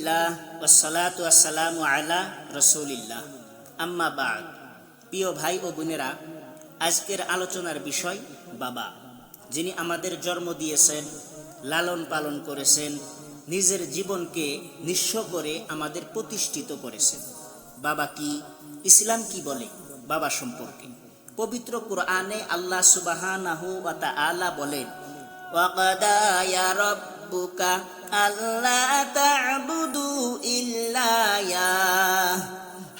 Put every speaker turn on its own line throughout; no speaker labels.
আলহামদুলিল্লাহ ওয়াসসালাতু ওয়াসসালামু আলা রাসূলিল্লাহ আম্মা বা'দ। প্রিয় ভাই ও বোনেরা, আজকের আলোচনার বিষয় বাবা, যিনি আমাদের জন্ম দিয়েছেন, লালন পালন করেছেন, নিজের জীবনকে নিঃস্ব করে আমাদের প্রতিষ্ঠিত করেছেন। বাবা কি? ইসলাম কি বলে বাবা সম্পর্কে? পবিত্র কুরআনে আল্লাহ সুবহানাহু ওয়া তাআলা বলেন, ওয়াকাদা ইয়া রাব্বুকা আল্লা তা'বুদু ইল্লা ইয়াহ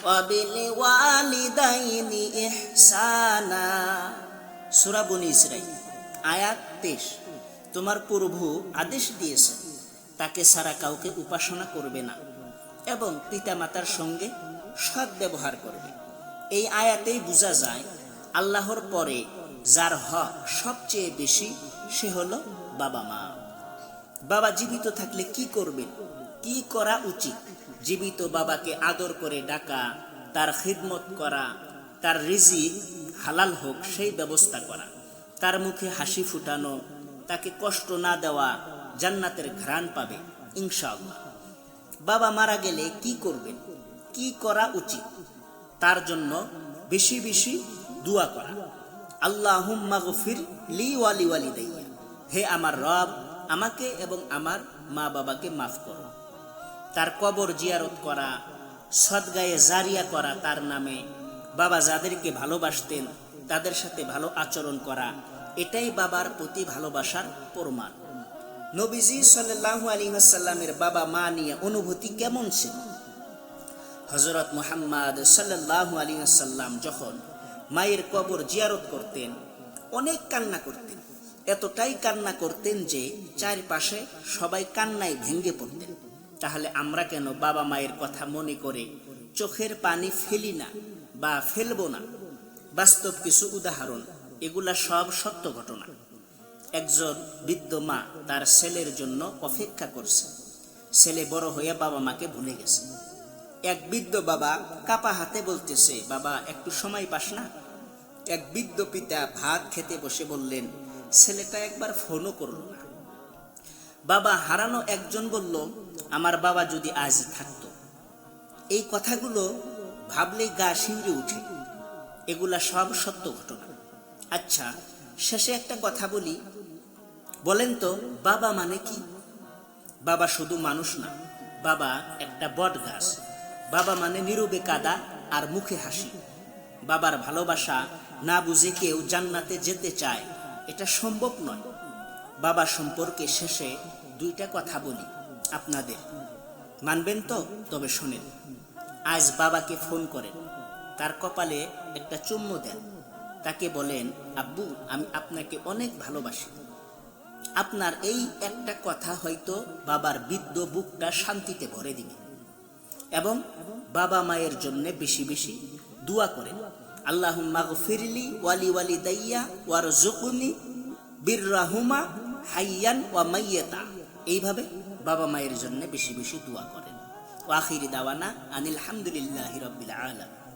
ওয়া বিল ওয়ালিদাইনি ইহসানা। সূরা বনী ইসরাঈল আয়াত 23। তোমার প্রভু আদেশ দিয়েছেন, তাকে ছাড়া কাউকে উপাসনা করবে না এবং পিতামাতার সঙ্গে সৎ ব্যবহার করবে। এই আয়াতেই বোঝা যায় আল্লাহর পরে যার হক সবচেয়ে বেশি সে হলো বাবা মা। বাবা জীবিত থাকলে কি করবেন, কি করা উচিত? জীবিত বাবাকে আদর করে ডাকা, তার খিদমত করা, তার রিজিক হালাল হোক সেই ব্যবস্থা করা, তার মুখে হাসি ফুটানো, তাকে কষ্ট না দেওয়া, জান্নাতের ঘ্রাণ পাবে ইনশাআল্লাহ। বাবা মারা গেলে কি করবেন, কি করা উচিত? তার জন্য বেশি বেশি দোয়া করা। আল্লাহুম্মা গফির লি ওয়া লিওয়ালিদাইয়া, হে আমার রব, আমাকে এবং আমার মা বাবাকে মাফ করো। তার কবর জিয়ারত করা, সদগায়ে জারিয়া করা তার নামে, বাবা যাদেরকে ভালোবাসতেন তাদের সাথে ভালো আচরণ করা, এটাই বাবার প্রতি ভালোবাসার প্রমাণ। নবীজি সাল্লাল্লাহু আলাইহি ওয়াসাল্লামের বাবা মা নিয়ে অনুভূতি কেমন ছিল? হযরত মুহাম্মদ সাল্লাল্লাহু আলাইহি ওয়াসাল্লাম যখন মায়ের কবর জিয়ারত করতেন অনেক কান্না করতেন, এতটাই কান্না করতেন যে চারপাশে সবাই কান্নায় ভেঙে পড়তেন। তাহলে আমরা কেন বাবা মায়ের কথা মনে করে চোখের পানি ফেলি না বা ফেলবো না? বাস্তব কিছু উদাহরণ, এগুলা সব সত্য ঘটনা। একজন বৃদ্ধ মা তার ছেলের জন্য অপেক্ষা করছে। ছেলে বড় হয়ে বাবা মাকে ভুলে গেছে। এক বৃদ্ধ বাবা কাপা হাতে বলতেছে, বাবা একটু সময় পাস না? এক বৃদ্ধ পিতা ভাত খেতে বসে বললেন, ছেলেটা একবার ফোনও করলো না। বাবা হারানো একজন বলল, আমার বাবা যদি আজ থাকতো। এই কথাগুলো ভাবলেই গা শিউরে উঠে। এগুলা সব সত্য ঘটনা। আচ্ছা, শেষে একটা কথা বলি, বলেন তো বাবা মানে কি? বাবা শুধু মানুষ না, বাবা একটা বট গাছ। বাবা মানে নীরবে কাঁদা আর মুখে হাসি। বাবার ভালোবাসা না বুঝে কেউ জান্নাতে যেতে চায়, এটা সম্ভব নয়। বাবা সম্পর্কে শেষে দুইটা কথা বলি আপনাদের, মানবেন তো? তবে শোনেন। আজ বাবাকে ফোন করেন, তার কপালে একটা চুম্বু দেন, তাকে বলেন, আব্বু আমি আপনাকে অনেক ভালোবাসি। আপনার এই একটা কথা হয়তো বাবার বৃদ্ধ বুকটা শান্তিতে ভরে দিবে। এবং বাবা মায়ের জন্য বেশি বেশি দোয়া করেন, আল্লাহুম্মা গফিরলি ওয়া লিওয়ালিদাইয়া ওয়ারযুকনি বিররাহুমা হাইয়ান ওয়া মাইয়াতা। এইভাবে বাবা মায়ের জন্য বেশি বেশি দোয়া করেন। ওয়া আখিরি দাওয়ানা আনিল হামদুলিল্লাহি রাব্বিল আলামিন।